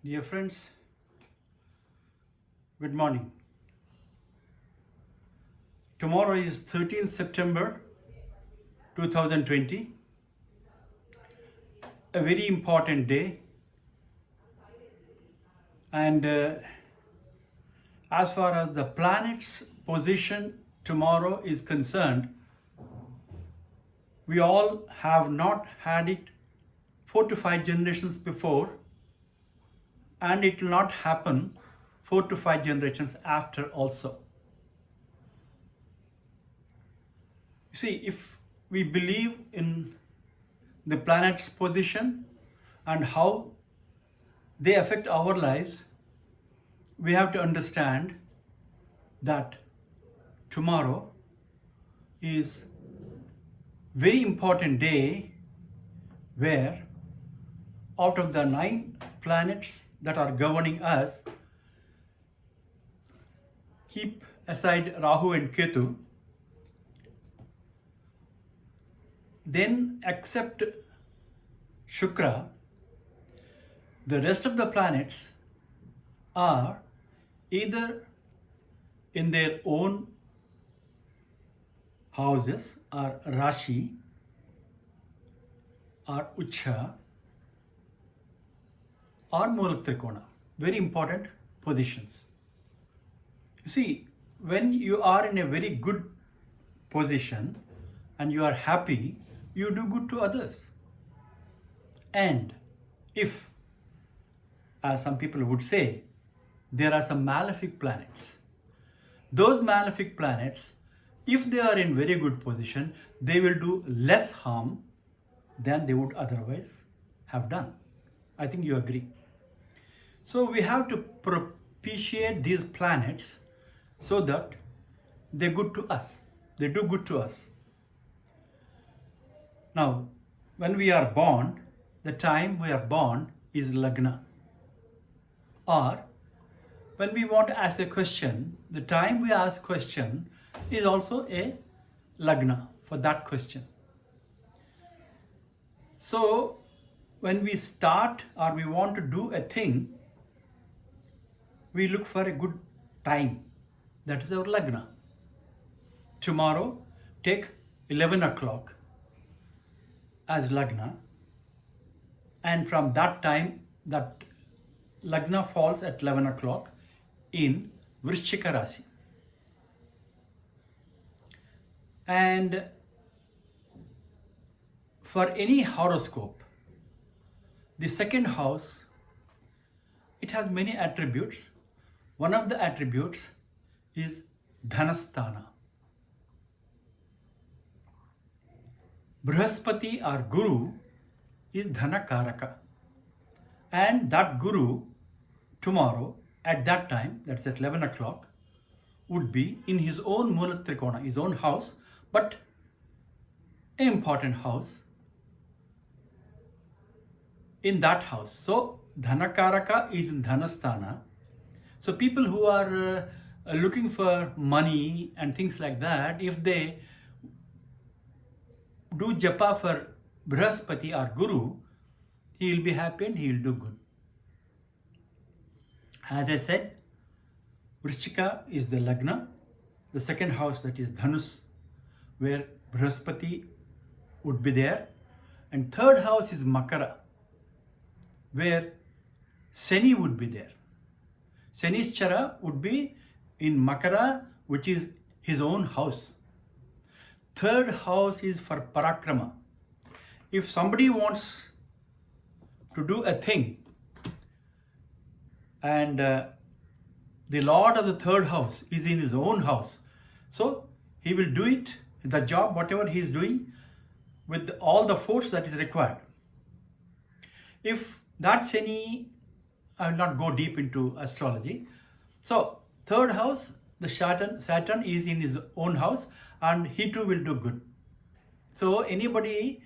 Dear friends, good morning. Tomorrow is 13th September 2020, a very important day. And as far as the planet's position tomorrow is concerned, we all have not had it 4 to 5 generations before, and it will not happen 4 to 5 generations after also. You see, if we believe in the planet's position and how they affect our lives, we have to understand that tomorrow is very important day where out of the 9 planets that are governing us, keep aside Rahu and Ketu, then except Shukra, the rest of the planets are either in their own houses or Rashi or Ucha or Mula Trikona. Very important positions. You see, when you are in a very good position and you are happy, you do good to others. And if, as some people would say, there are some malefic planets, those malefic planets, if they are in very good position, they will do less harm than they would otherwise have done. I think you agree. So we have to propitiate these planets so that they're good to us. They do good to us. Now, when we are born, the time we are born is Lagna. Or when we want to ask a question, the time we ask question is also a Lagna for that question. So when we start or we want to do a thing, we look for a good time. That is our Lagna. Tomorrow, take 11 o'clock as Lagna, and from that time, that Lagna falls at 11 o'clock in Vrishchika Rasi. And for any horoscope, the second house, it has many attributes. One of the attributes is Dhanasthana. Brihaspati or Guru is Dhanakaraka. And that Guru tomorrow at that time, that's at 11 o'clock, would be in his own Mula Trikona, his own house, but an important house in that house. So Dhanakaraka is in Dhanasthana. So people who are looking for money and things like that, if they do japa for Brihaspati or Guru, he will be happy and he will do good. As I said, Vrishchika is the Lagna, the second house, that is Dhanus, where Brihaspati would be there, and third house is Makara, where Shani would be there. Shani's Chara would be in Makara, which is his own house. Third house is for Parakrama. If somebody wants to do a thing and the Lord of the third house is in his own house, so he will do it, the job, whatever he is doing, with all the force that is required. If that Shani, I will not go deep into astrology. So third house, the Saturn is in his own house and he too will do good. So anybody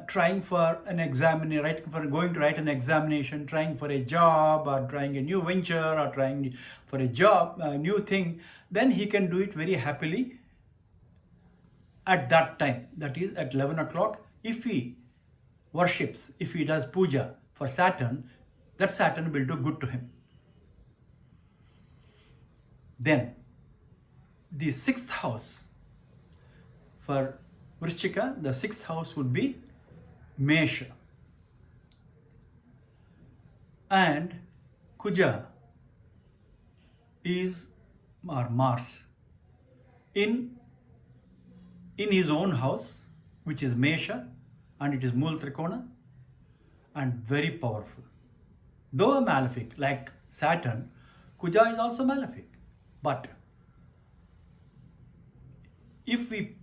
trying for an examination, going to write an examination, trying for a job or trying a new venture or trying for a job, a new thing, then he can do it very happily at that time, that is at 11 o'clock. If he worships, if he does puja for Saturn, that Saturn will do good to him. Then the sixth house for Vrishchika, the sixth house would be Mesha. And Kuja is Mars in his own house, which is Mesha, and it is Mool Trikona, and very powerful. Though a malefic like Saturn, Kuja is also malefic. But if we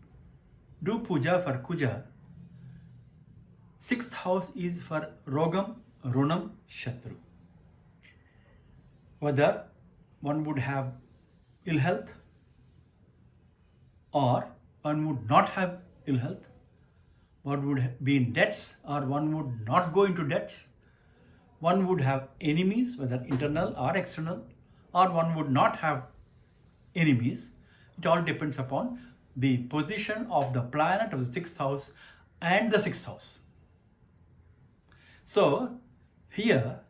do puja for Kuja, sixth house is for Rogam, Runam, Shatru. Whether one would have ill health or one would not have ill health, one would be in debts or one would not go into debts, one would have enemies, whether internal or external, or one would not have enemies. It all depends upon the position of the planet of the sixth house and the sixth house. So here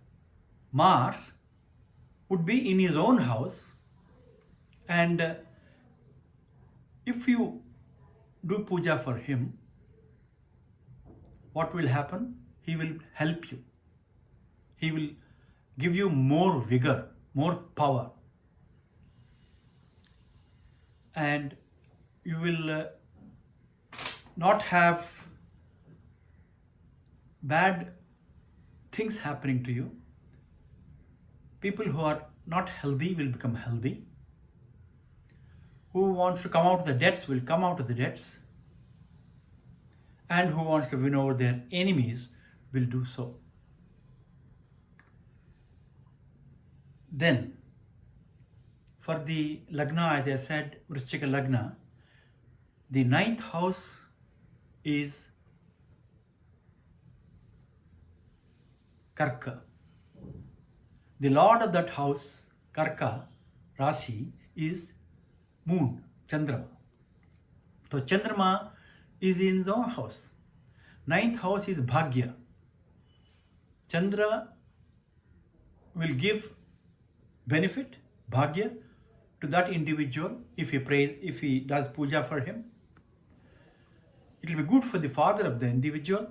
Mars would be in his own house, and if you do puja for him, what will happen? He will help you. He will give you more vigor, more power, and you will not have bad things happening to you. People who are not healthy will become healthy. Who wants to come out of the debts will come out of the debts. And who wants to win over their enemies will do so. Then, for the Lagna, as I said, Vrishchika Lagna, the ninth house is Karka. The lord of that house, Karka, Rasi, is Moon, Chandrama. So Chandrama is in his own house. Ninth house is Bhagya. Chandra will give benefit, Bhagya, to that individual if he prays, if he does puja for him. It will be good for the father of the individual,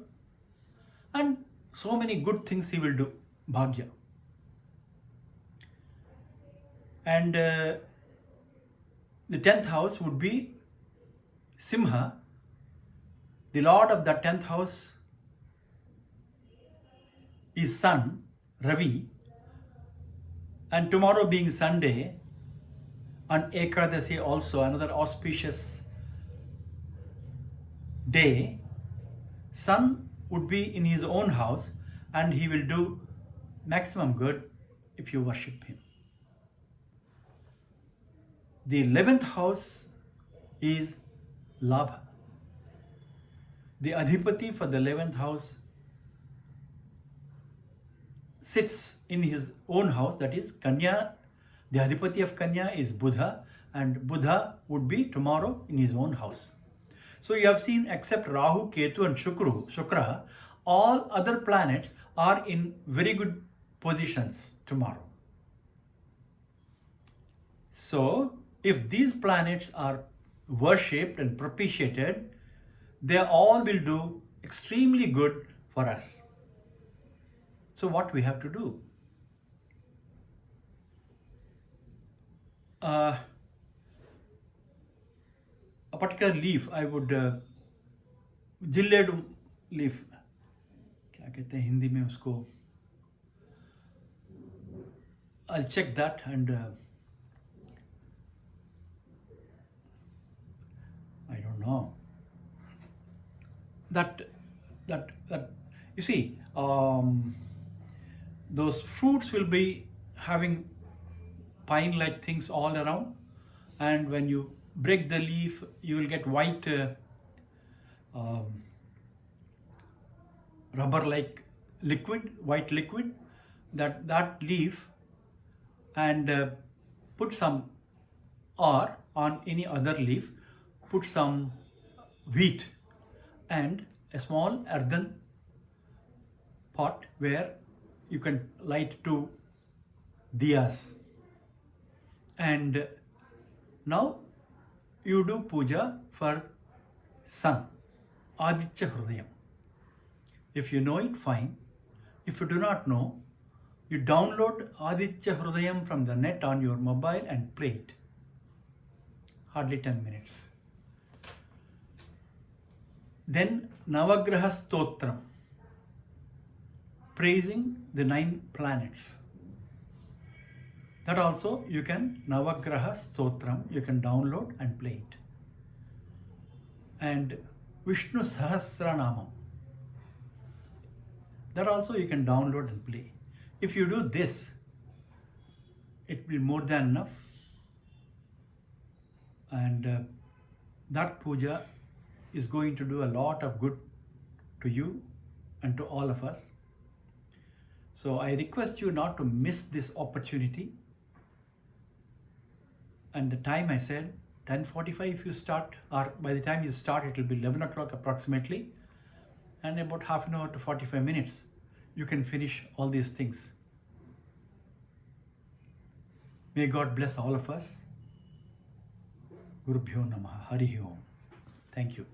and so many good things he will do, Bhagya. And the 10th house would be Simha. The lord of the 10th house is Sun, Ravi, and tomorrow being Sunday, and Ekadasi also, another auspicious day, Sun would be in his own house and he will do maximum good if you worship him. The 11th house is Labha. The Adhipati for the 11th house sits in his own house, that is Kanya. The Adhipati of Kanya is Buddha, and Buddha would be tomorrow in his own house. So you have seen, except Rahu, Ketu and Shukra, all other planets are in very good positions tomorrow. So if these planets are worshipped and propitiated, they all will do extremely good for us. So what we have to do? A particular leaf, I would जिल्लेडू leaf, क्या कहते हैं हिंदी में उसको, I'll check that, and I don't know that you see, those fruits will be having pine like things all around, and when you break the leaf you will get white rubber like liquid, white liquid, that leaf, and put some, or on any other leaf put some wheat and a small earthen pot where you can light 2 diyas. And now you do puja for sun, Aditya Hrudayam. If you know it, fine. If you do not know, you download Aditya Hrudayam from the net on your mobile and play it. Hardly 10 minutes. Then Navagraha Stotram, praising the 9 planets. That also you can, Navagraha Stotram, you can download and play it. And Vishnu Sahasranamam, that also you can download and play. If you do this, it will be more than enough. And that puja is going to do a lot of good to you and to all of us. So I request you not to miss this opportunity. And the time I said, 10:45 if you start, or by the time you start it will be 11 o'clock approximately, and about half an hour to 45 minutes you can finish all these things. May God bless all of us. Gurubhyo Namaha. Hari Om. Thank you.